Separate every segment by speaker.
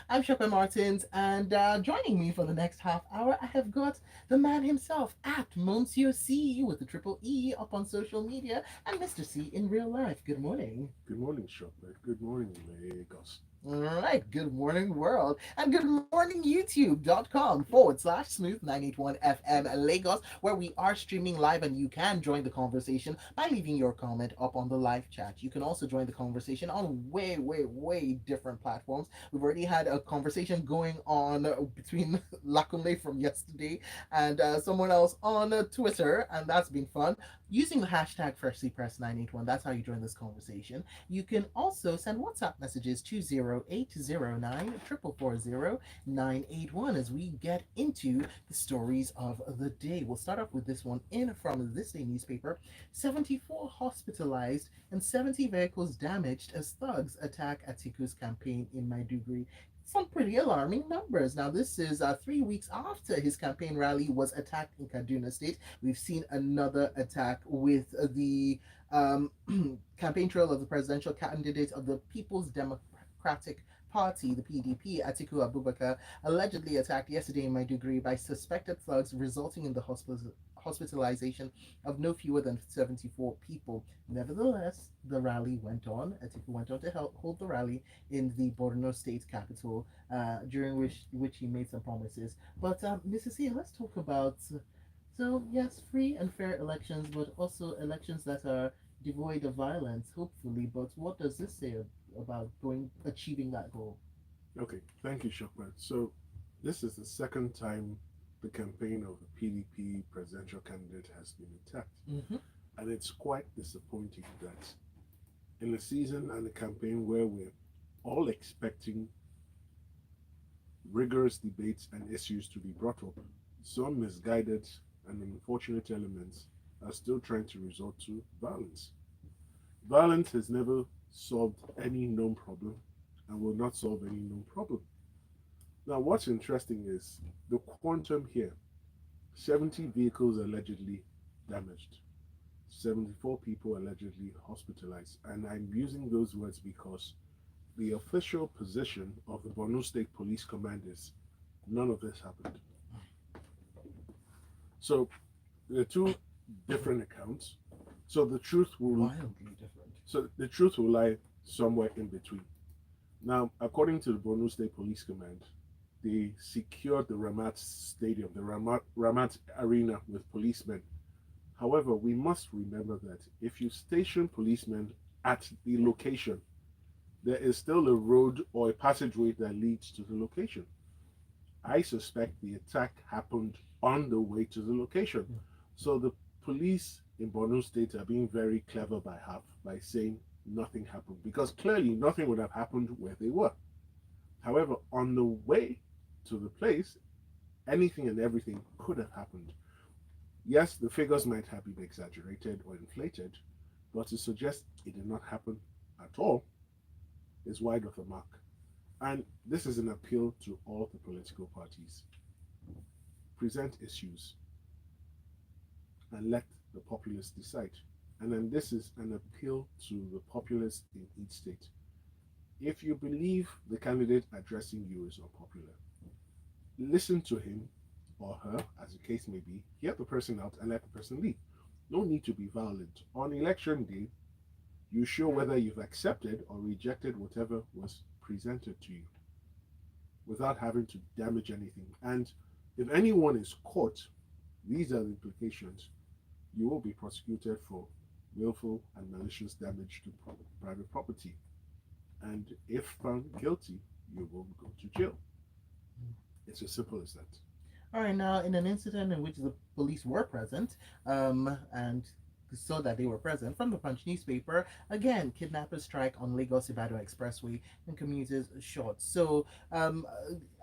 Speaker 1: I'm Sope Martins, and joining me for the next half hour, I have got the man himself at Monsieur C with the triple E up on social media, and Mr. C in real life. Good morning.
Speaker 2: Good morning, Shopper. Good morning, Lagos.
Speaker 1: All right, good morning, world, and good morning, youtube.com/smooth981 FM Lagos, where we are streaming live, and you can join the conversation by leaving your comment up on the live chat. You can also join the conversation on way different platforms. We've already had a conversation going on between Lakunle from yesterday and someone else on Twitter, and that's been fun. Using the hashtag Freshlypressed981, that's how you join this conversation. You can also send WhatsApp messages to 0809 as we get into the stories of the day. We'll start off with this one in from this day newspaper. 74 hospitalized and 70 vehicles damaged as thugs attack Atiku's campaign in Maiduguri. Some pretty alarming numbers. Now, this is 3 weeks after his campaign rally was attacked in Kaduna State. We've seen another attack with the campaign trail of the presidential candidate of the People's Democratic Party, the PDP, Atiku Abubakar, allegedly attacked yesterday in Maiduguri by suspected thugs, resulting in the hospitalization of no fewer than 74 people. Nevertheless, the rally went on. Atiku went on to hold the rally in the Borno state capital, during which he made some promises. But Mr. C, let's talk about yes, free and fair elections, but also elections that are devoid of violence, hopefully. But what does this say about achieving that goal?
Speaker 2: Okay, thank you, Shopper. So, this is the second time the campaign of the PDP presidential candidate has been attacked.
Speaker 1: Mm-hmm.
Speaker 2: And it's quite disappointing that in a season and a campaign where we're all expecting rigorous debates and issues to be brought up, some misguided and unfortunate elements are still trying to resort to violence. Violence has never solved any known problem and will not solve any known problem. Now, what's interesting is the quantum here: 70 vehicles allegedly damaged, 74 people allegedly hospitalized. And I'm using those words because the official position of the Borno State Police Command is none of this happened. So, there are two different accounts. So the truth will
Speaker 1: Wildly different.
Speaker 2: so the truth will lie somewhere in between. Now, according to the Borno State Police Command, they secured the Ramat Stadium, the Ramat Arena with policemen. However, we must remember that if you station policemen at the location, there is still a road or a passageway that leads to the location. I suspect the attack happened on the way to the location. So the police in Borno State are being very clever by half by saying nothing happened, because clearly nothing would have happened where they were. However, on the way to the place, anything and everything could have happened. Yes, the figures might have been exaggerated or inflated, but to suggest it did not happen at all is wide of the mark. And this is an appeal to all the political parties. Present issues and let the populace decide. And then this is an appeal to the populace in each state. If you believe the candidate addressing you is unpopular, listen to him or her, as the case may be, hear the person out and let the person leave. No need to be violent. On election day, you show whether you've accepted or rejected whatever was presented to you without having to damage anything. And if anyone is caught, these are the implications. You will be prosecuted for willful and malicious damage to private property. And if found guilty, you will go to jail. It's as simple as that.
Speaker 1: All right, now in an incident in which the police were present, and so that they were present from the Punch newspaper, again, kidnappers strike on Lagos Ibadan Expressway and commuters shot. So,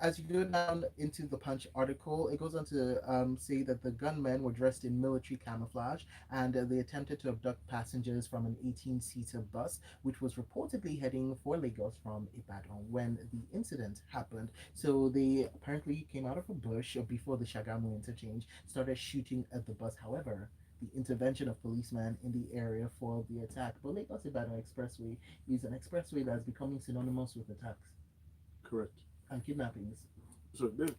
Speaker 1: as you go down into the Punch article, it goes on to say that the gunmen were dressed in military camouflage and they attempted to abduct passengers from an 18-seater bus, which was reportedly heading for Lagos from Ibadan when the incident happened. So they apparently came out of a bush before the Shagamu interchange, started shooting at the bus. However, the intervention of policemen in the area for the attack. But Lagos Ibadan Expressway is an expressway that's becoming synonymous with attacks.
Speaker 2: Correct.
Speaker 1: and kidnappings.
Speaker 2: So this,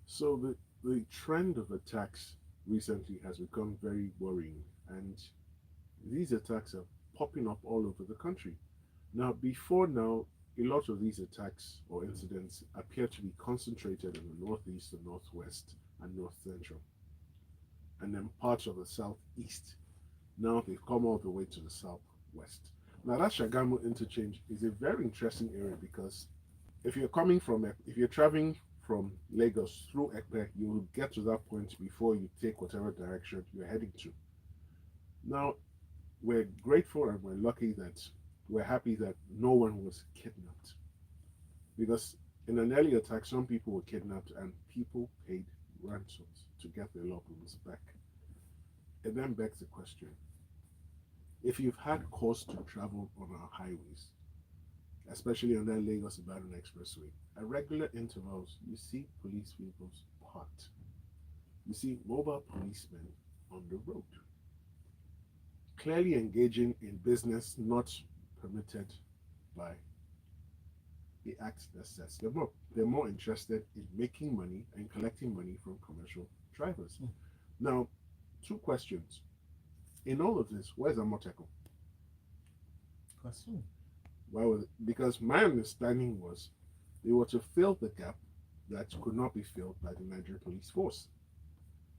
Speaker 2: so the trend of attacks recently has become very worrying, and these attacks are popping up all over the country. Now, before now, a lot of these attacks or incidents appear to be concentrated in the northeast, the northwest, and north central, and then parts of the southeast. Now they've come all the way to the southwest. Now that Shagamu interchange is a very interesting area because if you're traveling from Lagos through Ekpe, you will get to that point before you take whatever direction you're heading to. Now, we're grateful and we're happy that no one was kidnapped. Because in an early attack, some people were kidnapped and people paid ransoms to get their loved ones back. It then begs the question, if you've had cause to travel on our highways, especially on that Lagos Ibadan Expressway, at regular intervals, you see police vehicles parked. You see mobile policemen on the road, clearly engaging in business not permitted by the act that says they're more interested in making money and collecting money from commercial drivers. Now, two questions. In all of this, where's Amoteco?
Speaker 1: Question.
Speaker 2: Why was it? Because my understanding was they were to fill the gap that could not be filled by the Nigerian police force.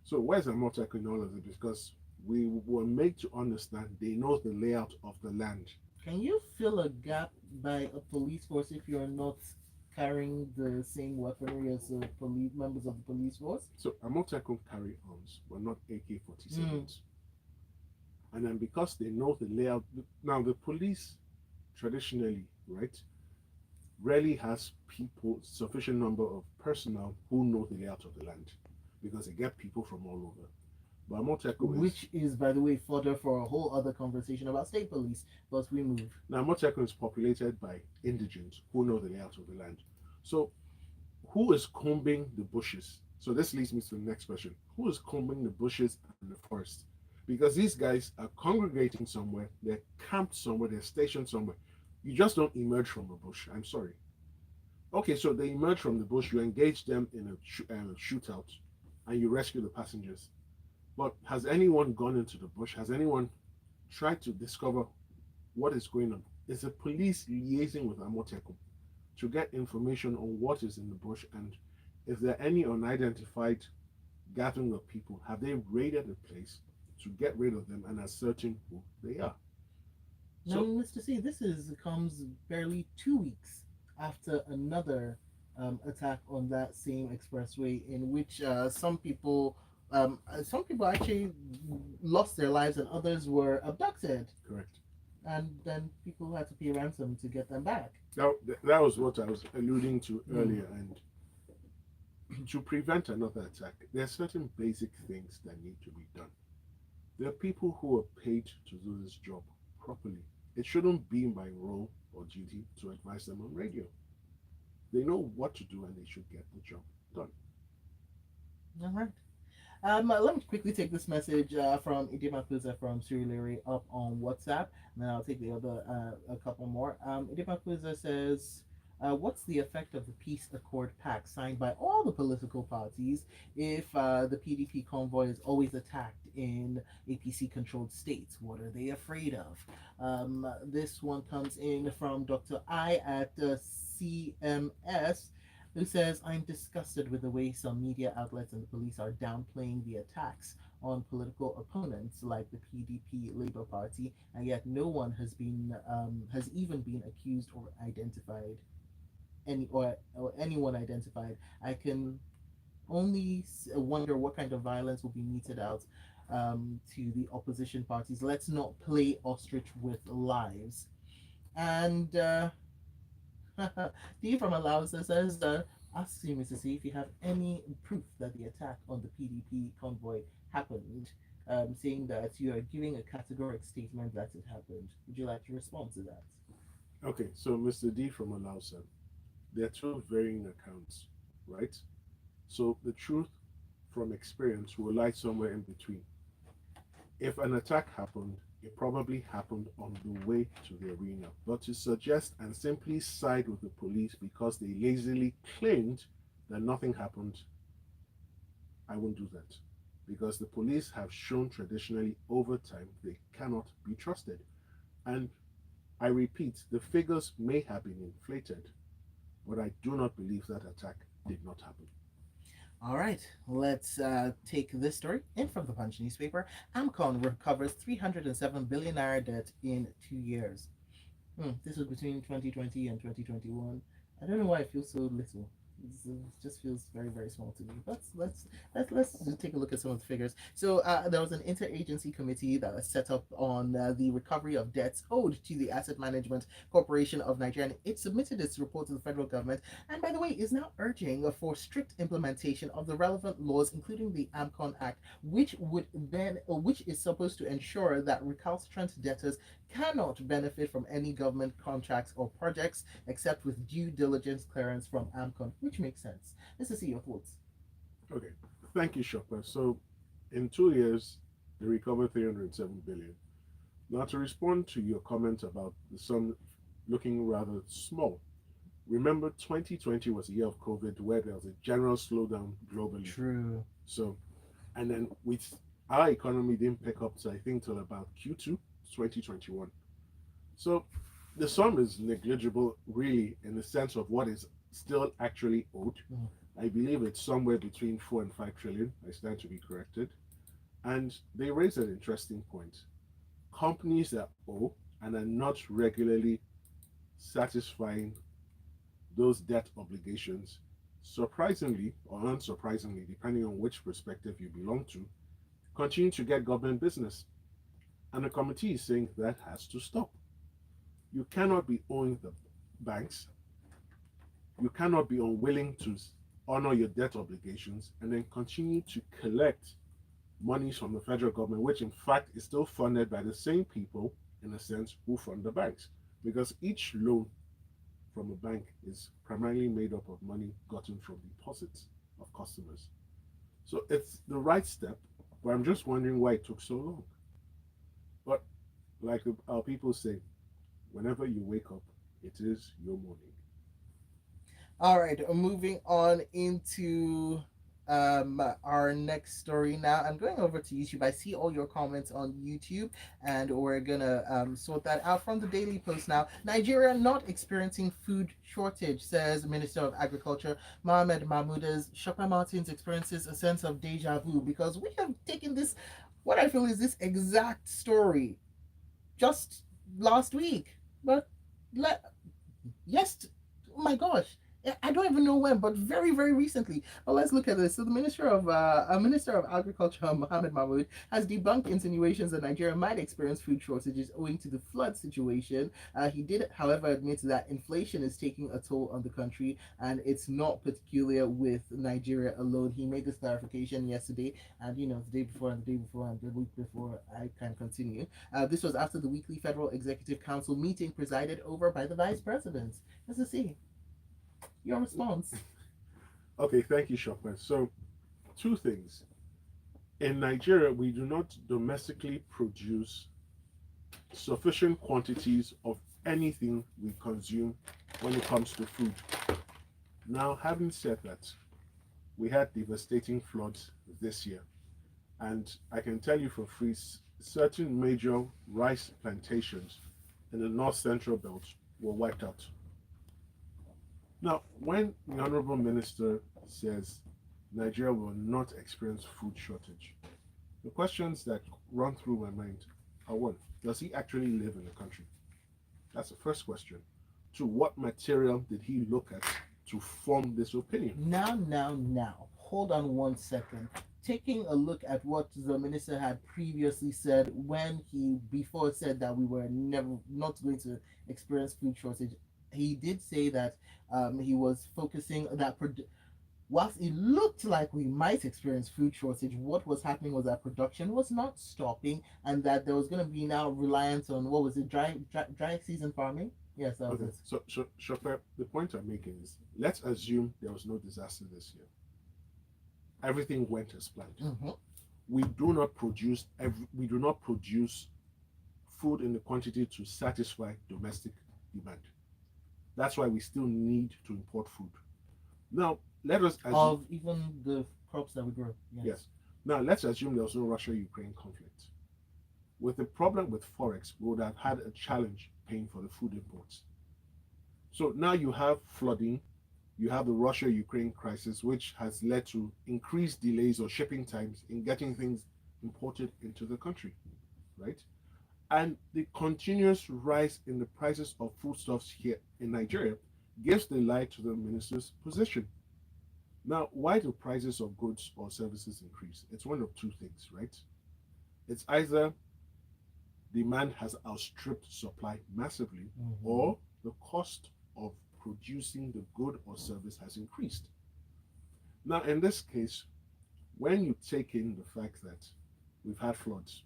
Speaker 2: So where's Amoteco in all of it? Because we were made to understand they know the layout of the land.
Speaker 1: Can you fill a gap by a police force if you're not carrying the same weaponry as the police members of the police force?
Speaker 2: So Amoteco carry arms, but not AK-47s. And then because they know the layout, now the police traditionally, right, rarely has sufficient number of personnel who know the layout of the land because they get people from all over. But Amoteco
Speaker 1: which is, by the way, fodder for a whole other conversation about state police, but we move.
Speaker 2: Now, Amoteco is populated by indigents who know the layout of the land. So, who is combing the bushes? So, this leads me to the next question. Who is combing the bushes and the forest? Because these guys are congregating somewhere, they're camped somewhere, they're stationed somewhere. You just don't emerge from a bush. I'm sorry. Okay, so they emerge from the bush, you engage them in a shootout, and you rescue the passengers. But has anyone gone into the bush? Has anyone tried to discover what is going on? Is the police liaising with Amoteco to get information on what is in the bush, and if there are any unidentified gathering of people, have they raided the place to get rid of them and ascertain who they are?
Speaker 1: Now,
Speaker 2: So,
Speaker 1: Mr. C, comes barely 2 weeks after another attack on that same expressway, in which some people actually lost their lives and others were abducted,
Speaker 2: correct.
Speaker 1: and then people had to pay ransom to get them back.
Speaker 2: That was what I was alluding to earlier, and to prevent another attack, there are certain basic things that need to be done. There are people who are paid to do this job properly. It shouldn't be my role or duty to advise them on radio. They know what to do and they should get the job done.
Speaker 1: All right. Let me quickly take this message from Idemakuza from Surulere up on WhatsApp, and then I'll take the other a couple more. Idemakuza says, what's the effect of the peace accord pact signed by all the political parties if the PDP convoy is always attacked in APC-controlled states? What are they afraid of? This one comes in from Dr. I at CMS, who says, I'm disgusted with the way some media outlets and the police are downplaying the attacks on political opponents like the PDP Labour Party, and yet no one has even been accused or identified or anyone identified. I can only wonder what kind of violence will be meted out to the opposition parties. Let's not play ostrich with lives. And D from Alausa says, asks you, Mr. C, if you have any proof that the attack on the PDP convoy happened, saying that you are giving a categoric statement that it happened. Would you like to respond to that?
Speaker 2: Okay, so Mr. D from Alausa, there are two varying accounts, right? So the truth from experience will lie somewhere in between. If an attack happened, it probably happened on the way to the arena. But to suggest and simply side with the police because they lazily claimed that nothing happened, I won't do that. Because the police have shown traditionally over time they cannot be trusted. And I repeat, the figures may have been inflated, but I do not believe that attack did not happen.
Speaker 1: All right, let's take this story in from the Punch newspaper. Amcon recovers 307 billion naira debt in 2 years. This was between 2020 and 2021. I don't know why it feels so little. It just feels very very small to me. But let's take a look at some of the figures. So there was an interagency committee that was set up on the recovery of debts owed to the Asset Management Corporation of Nigeria. And it submitted its report to the federal government, and by the way, is now urging for strict implementation of the relevant laws, including the Amcon Act, which is supposed to ensure that recalcitrant debtors cannot benefit from any government contracts or projects except with due diligence clearance from Amcon, which makes sense. Let's see your thoughts.
Speaker 2: Okay, thank you, Shopper. So, in 2 years, they recovered 307 billion. Now, to respond to your comment about the sum looking rather small, remember 2020 was a year of COVID where there was a general slowdown globally.
Speaker 1: True.
Speaker 2: So, and then with our economy didn't pick up, so I think till about Q2 2021. So, the sum is negligible, really, in the sense of what is still actually owed. I believe it's somewhere between 4 and 5 trillion. I stand to be corrected. And they raise an interesting point. Companies that owe and are not regularly satisfying those debt obligations, surprisingly or unsurprisingly, depending on which perspective you belong to, continue to get government business. And the committee is saying that has to stop. You cannot be owing the banks, you cannot be unwilling to honor your debt obligations and then continue to collect monies from the federal government, which in fact is still funded by the same people, in a sense, who fund the banks. Because each loan from a bank is primarily made up of money gotten from deposits of customers. So it's the right step, but I'm just wondering why it took so long. But like our people say, whenever you wake up, it is your morning.
Speaker 1: All right, moving on into our next story now. I'm going over to YouTube. I see all your comments on YouTube, and we're gonna sort that out from the Daily Post now. Nigeria not experiencing food shortage, says Minister of Agriculture Mohamed Mahmoud, as Sope Martins experiences a sense of deja vu because we have taken this, what I feel is this exact story just last week. But yes, oh my gosh, I don't even know when, but very, very recently. But let's look at this. So the Minister of Agriculture, Mohamed Mahmoud, has debunked insinuations that Nigeria might experience food shortages owing to the flood situation. He did, however, admit that inflation is taking a toll on the country, and it's not particular with Nigeria alone. He made this clarification yesterday, and the day before, and the day before, and the week before. I can continue. This was after the weekly Federal Executive Council meeting presided over by the Vice President. Let's see your response.
Speaker 2: Okay, thank you, Shopman. So, two things. In Nigeria, we do not domestically produce sufficient quantities of anything we consume when it comes to food. Now, having said that, we had devastating floods this year, and I can tell you for free, certain major rice plantations in the north central belt were wiped out. Now, when the Honorable Minister says Nigeria will not experience food shortage, the questions that run through my mind are: one, does he actually live in the country? That's the first question. Two, what material did he look at to form this opinion?
Speaker 1: Now. Hold on 1 second. Taking a look at what the minister had previously said when he before said that we were never not going to experience food shortage, he did say that he was focusing that whilst it looked like we might experience food shortage, what was happening was that production was not stopping, and that there was going to be now reliance on, what was it, dry season farming. Yes, that was
Speaker 2: Okay,
Speaker 1: it.
Speaker 2: so Shopper, the point I'm making is, let's assume there was no disaster this year. Everything went as planned.
Speaker 1: Mm-hmm.
Speaker 2: We do not produce food in the quantity to satisfy domestic demand. That's why we still need to import food. Now, let us assume,
Speaker 1: of even the crops that we grow. Yes.
Speaker 2: yes. Now, let's assume there was no Russia-Ukraine conflict. With the problem with Forex, we would have had a challenge paying for the food imports. So now you have flooding, you have the Russia-Ukraine crisis, which has led to increased delays or shipping times in getting things imported into the country, right? And the continuous rise in the prices of foodstuffs here in Nigeria gives the lie to the minister's position. Now, why do prices of goods or services increase? It's one of two things, right? It's either demand has outstripped supply massively, or the cost of producing the good or service has increased. Now, in this case, when you take in the fact that we've had floods,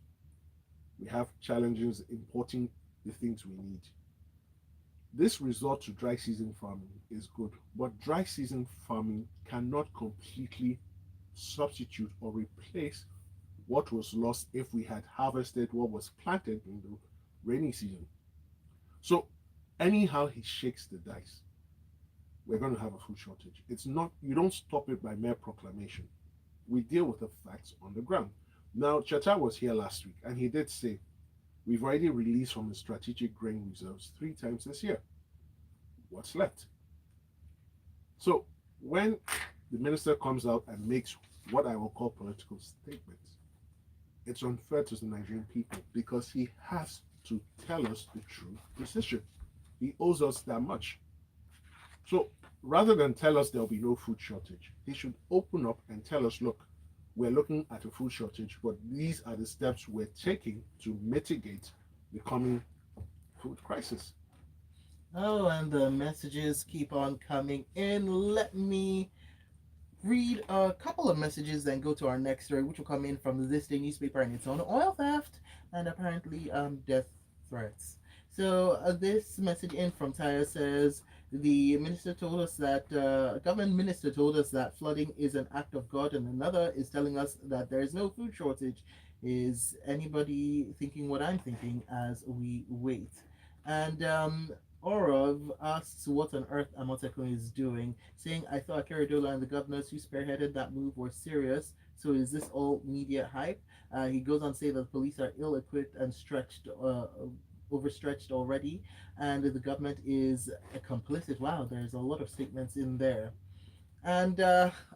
Speaker 2: we have challenges importing the things we need, this resort to dry season farming is good, but dry season farming cannot completely substitute or replace what was lost if we had harvested what was planted in the rainy season. So anyhow he shakes the dice, we're going to have a food shortage. It's not, you don't stop it by mere proclamation. We deal with the facts on the ground. Now, Chata was here last week, and he did say, we've already released from the strategic grain reserves 3 times this year. What's left? So when the minister comes out and makes what I will call political statements, it's unfair to the Nigerian people because he has to tell us the true position. He owes us that much. So rather than tell us there'll be no food shortage, he should open up and tell us, look, we're looking at a food shortage, but these are the steps we're taking to mitigate the coming food crisis.
Speaker 1: Oh, and the messages keep on coming in. Let me read a couple of messages, then go to our next story, which will come in from this day newspaper, and it's on oil theft and apparently death threats. So this message in from Tyre says the minister told us that government minister told us that flooding is an act of God, and another is telling us that there is no food shortage. Is anybody thinking what I'm thinking as we wait? And Orov asks what on earth Amotekun is doing, saying, I thought Akeridola and the governors who spearheaded that move were serious, so is this all media hype? He goes on to say that the police are ill-equipped and overstretched already, and the government is complicit. Wow, there's a lot of statements in there. And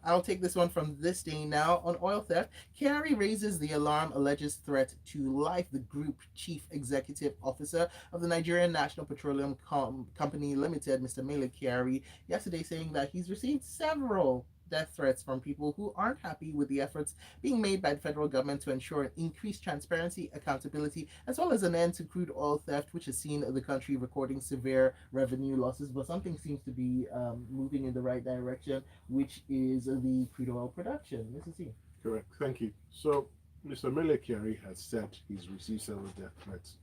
Speaker 1: I'll take this one from this day now. On oil theft, Kyari raises the alarm, alleges threat to life. The group chief executive officer of the Nigerian National Petroleum Company Limited, Mr. Mele Kyari, yesterday saying that he's received several death threats from people who aren't happy with the efforts being made by the federal government to ensure increased transparency, accountability, as well as an end to crude oil theft, which has seen the country recording severe revenue losses. But something seems to be moving in the right direction, which is the crude oil production. Mr. C.
Speaker 2: Correct. Thank you. So, Mr. Mele Kyari has said he's received several death threats.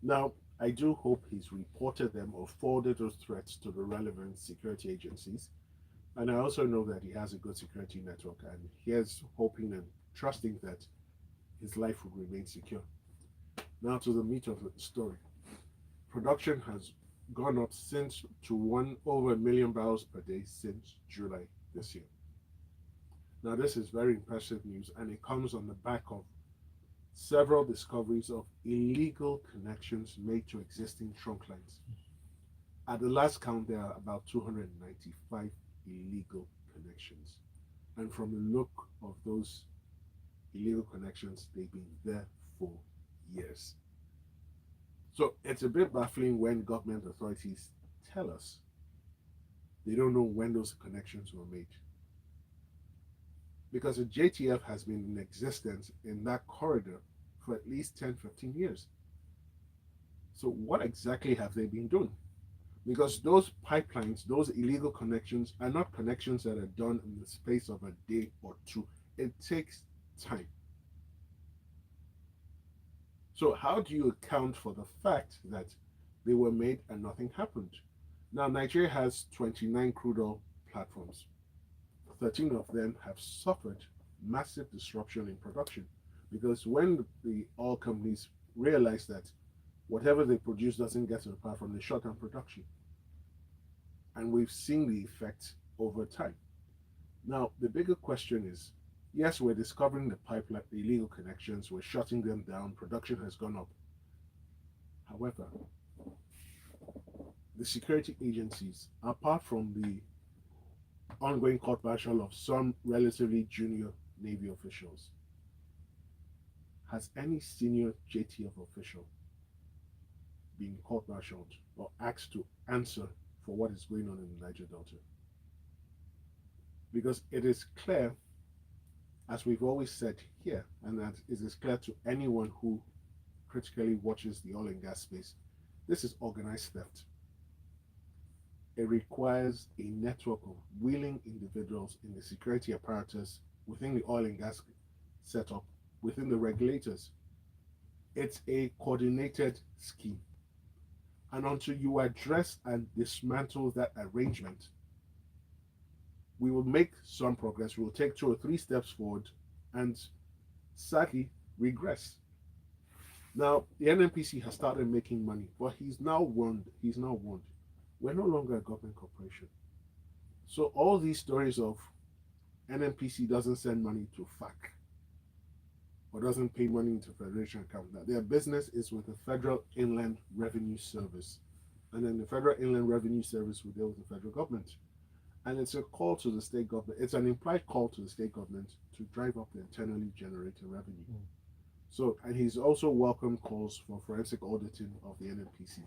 Speaker 2: Now, I do hope he's reported them or forwarded those threats to the relevant security agencies. And I also know that he has a good security network, and here's hoping and trusting that his life would remain secure. Now to the meat of the story. Production has gone up since to over 1 million barrels per day since July this year. Now this is very impressive news, and it comes on the back of several discoveries of illegal connections made to existing trunk lines. At the last count, there are about 295 illegal connections, and from the look of those illegal connections, they've been there for years. So it's a bit baffling when government authorities tell us they don't know when those connections were made, because the JTF has been in existence in that corridor for at least 10-15 years. So what exactly have they been doing? Because those pipelines, those illegal connections, are not connections that are done in the space of a day or two. It takes time. So how do you account for the fact that they were made and nothing happened? Now, Nigeria has 29 crude oil platforms. 13 of them have suffered massive disruption in production, because when the oil companies realized that Whatever they produce doesn't get to the platform, they shut down production. And we've seen the effect over time. Now, the bigger question is, yes, we're discovering the pipeline, the illegal connections, we're shutting them down, production has gone up. However, the security agencies, apart from the ongoing court martial of some relatively junior Navy officials, has any senior JTF official been court martialed or asked to answer for what is going on in the Niger Delta? Because it is clear, as we've always said here, and that it is clear to anyone who critically watches the oil and gas space, this is organized theft. It requires a network of willing individuals in the security apparatus, within the oil and gas setup, within the regulators. It's a coordinated scheme. And until you address and dismantle that arrangement, we will make some progress. We will take 2 or 3 steps forward and sadly regress. Now, the NNPC has started making money, but he's now warned. We're no longer a government corporation. So all these stories of NNPC doesn't send money to FAC or doesn't pay money into Federation account. That their business is with the Federal Inland Revenue Service. And then the Federal Inland Revenue Service will deal with the federal government. And it's a call to the state government. It's an implied call to the state government to drive up the internally generated revenue. So, and he's also welcomed calls for forensic auditing of the NNPC.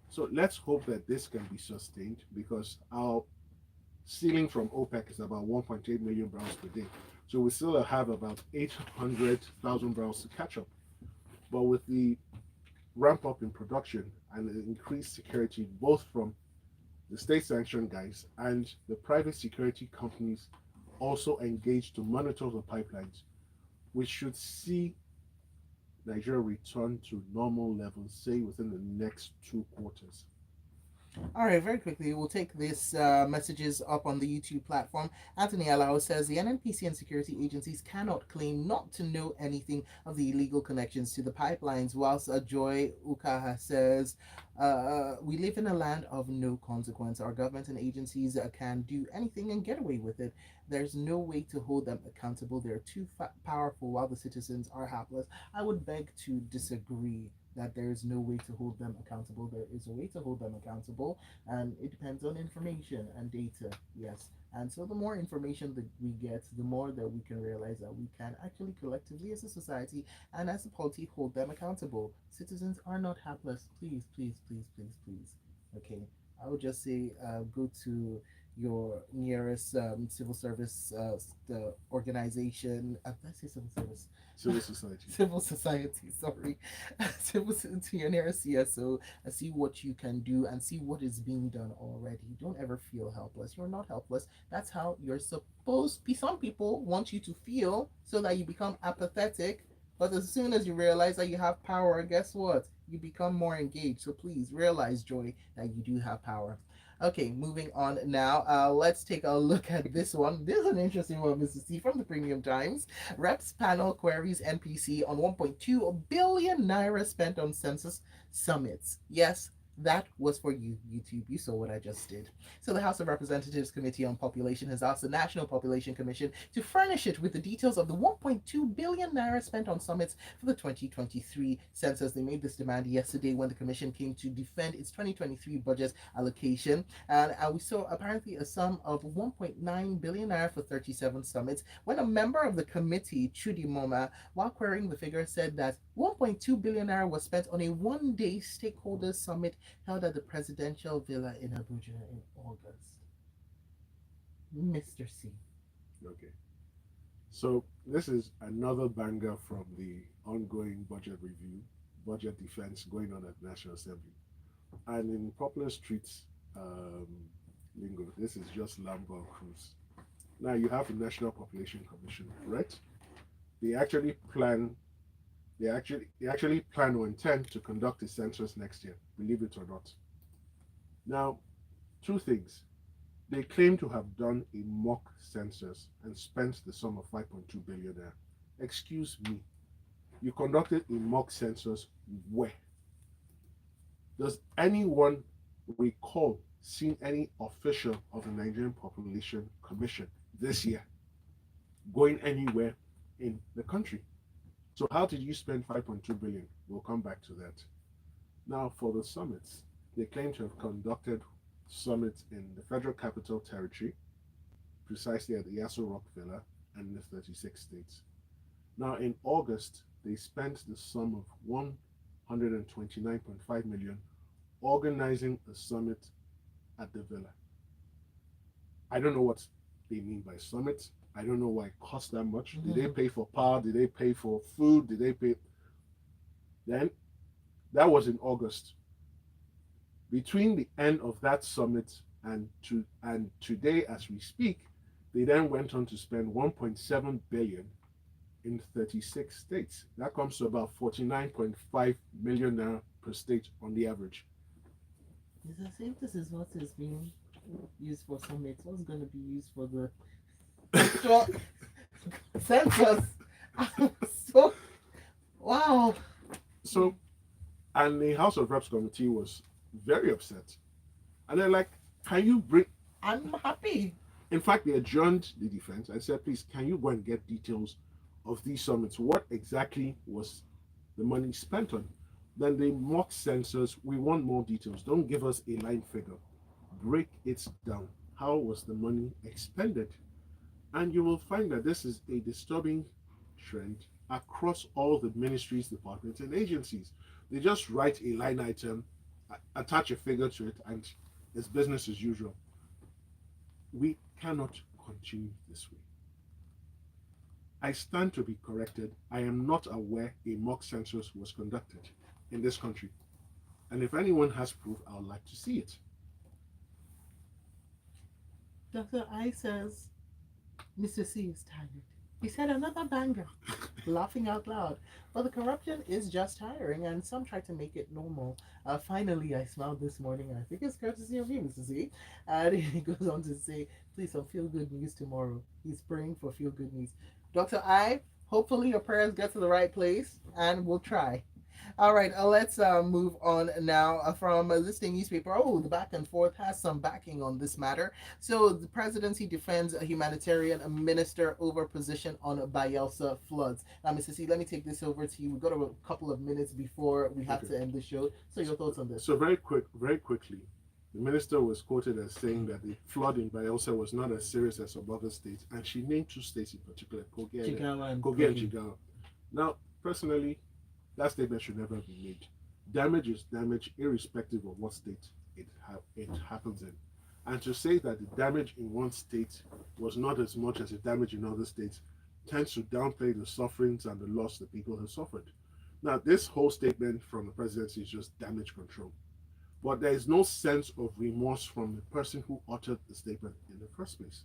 Speaker 2: So let's hope that this can be sustained, because our ceiling from OPEC is about 1.8 million barrels per day. So we still have about 800,000 barrels to catch up. But with the ramp up in production and the increased security, both from the state sanctioned guys and the private security companies also engaged to monitor the pipelines, we should see Nigeria return to normal levels, say within the next 2 quarters.
Speaker 1: All right, very quickly, we'll take these messages up on the YouTube platform. Anthony Alao says the NNPC and security agencies cannot claim not to know anything of the illegal connections to the pipelines, whilst Joy Ukaha says we live in a land of no consequence. Our government and agencies can do anything and get away with it. There's no way to hold them accountable. They're too powerful while the citizens are helpless. I would beg to disagree that there is no way to hold them accountable. There is a way to hold them accountable, and it depends on information and data. Yes. And so the more information that we get, the more that we can realize that we can actually collectively as a society and as a polity hold them accountable. Citizens are not helpless. Please, please, please, please, please. Okay. I would just say go to your nearest civil service the organization. Let's say civil service.
Speaker 2: Civil society.
Speaker 1: Civil society, sorry. To your nearest CSO and see what you can do and see what is being done already. Don't ever feel helpless. You're not helpless. That's how you're supposed to be. Some people want you to feel so that you become apathetic, but as soon as you realize that you have power, guess what? You become more engaged. So please realize, Joy, that you do have power. Okay, moving on now. Let's take a look at this one. This is an interesting one, Mr. C, from the Premium Times. Reps panel queries NPC on 1.2 billion naira spent on census summits. Yes, that was for you, YouTube. You saw what I just did. So the House of Representatives Committee on Population has asked the National Population Commission to furnish it with the details of the 1.2 billion naira spent on summits for the 2023 census. They made this demand yesterday when the commission came to defend its 2023 budget allocation. And we saw apparently a sum of 1.9 billion naira for 37 summits, when a member of the committee, Chudi Moma, while querying the figure, said that 1.2 billion naira was spent on a one-day stakeholders summit held at the presidential villa in Abuja in August. Mr. C.
Speaker 2: Okay. So this is another banger from the ongoing budget review, budget defense going on at the National Assembly. And in popular streets lingo, this is just Lambo Cruz. Now you have the National Population Commission, right? They actually plan or intend to conduct a census next year, believe it or not. Now, 2 things. They claim to have done a mock census and spent the sum of 5.2 billion there. Excuse me. You conducted a mock census where? Does anyone recall seeing any official of the Nigerian Population Commission this year going anywhere in the country? So how did you spend 5.2 billion? We'll come back to that. Now for the summits, they claim to have conducted summits in the Federal Capital Territory, precisely at the Yasso Rock Villa, and in the 36 states. Now in August, they spent the sum of 129.5 million organizing a summit at the villa. I don't know what they mean by summit. I don't know why it cost that much. Did they pay for power? Did they pay for food? Did they pay? Then that was in August. Between the end of that summit and today, as we speak, they then went on to spend 1.7 billion in 36 states. That comes to about 49.5 million naira per state on the average.
Speaker 1: It's as if this is what is being used for summits. What's going to be used for the census? So, wow.
Speaker 2: So, and the House of Reps committee was very upset. And they're like, can you bring...
Speaker 1: I'm happy.
Speaker 2: In fact, they adjourned the defense. I said, please, can you go and get details of these summits? What exactly was the money spent on? Then they mock censors. We want more details. Don't give us a line figure. Break it down. How was the money expended? And you will find that this is a disturbing trend across all the ministries, departments, and agencies. They just write a line item, attach a figure to it, and it's business as usual. We cannot continue this way. I stand to be corrected. I am not aware a mock census was conducted in this country. And if anyone has proof, I would like to see it.
Speaker 1: Dr. I says, Mr. C is tired. He said another banger, laughing out loud. But the corruption is just tiring, and some try to make it normal. Finally, I smiled this morning, and I think it's courtesy of you, Mr. C. And he goes on to say, please, some feel-good news tomorrow. He's praying for feel-good news. Dr. I, hopefully your prayers get to the right place, and we'll try. All right, let's move on now from this day newspaper. Oh, the back and forth has some backing on this matter. So the presidency defends a humanitarian minister over position on Bayelsa floods. Now, Mr. C, let me take this over to you. We've got a couple of minutes before we have to end the show. So your thoughts on this?
Speaker 2: So very quickly, the minister was quoted as saying that the flood in Bayelsa was not as serious as some other states, and she named two states in particular, Kogi and Jigawa. Now, personally, that statement should never be made. Damage is damage, irrespective of what state it happens in. And to say that the damage in one state was not as much as the damage in other states tends to downplay the sufferings and the loss that people have suffered. Now, this whole statement from the presidency is just damage control. But there is no sense of remorse from the person who uttered the statement in the first place.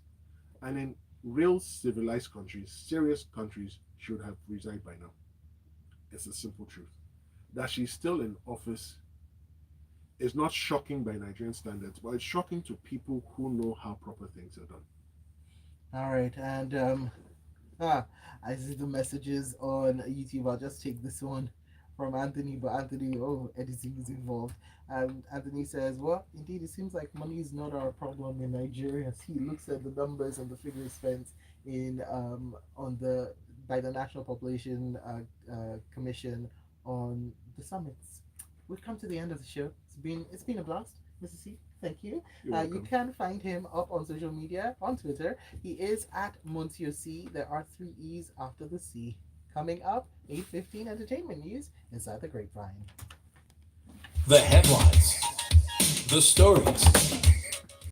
Speaker 2: And in real civilized countries, serious countries should have resigned by now. It's a simple truth. That she's still in office is not shocking by Nigerian standards, but it's shocking to people who know how proper things are done.
Speaker 1: All right, and I see the messages on YouTube. I'll just take this one from Anthony, but Anthony, editing is involved. Anthony says, well, indeed, it seems like money is not our problem in Nigeria. As he looks at the numbers and the figures spent in by the National Population Commission on the summits. We've come to the end of the show. It's been a blast, Mr. C. Thank you. You can find him up on social media, on Twitter. He is at Monsieur C. There are 3 E's after the C. Coming up, 8:15 entertainment news inside the grapevine.
Speaker 3: The headlines, the stories,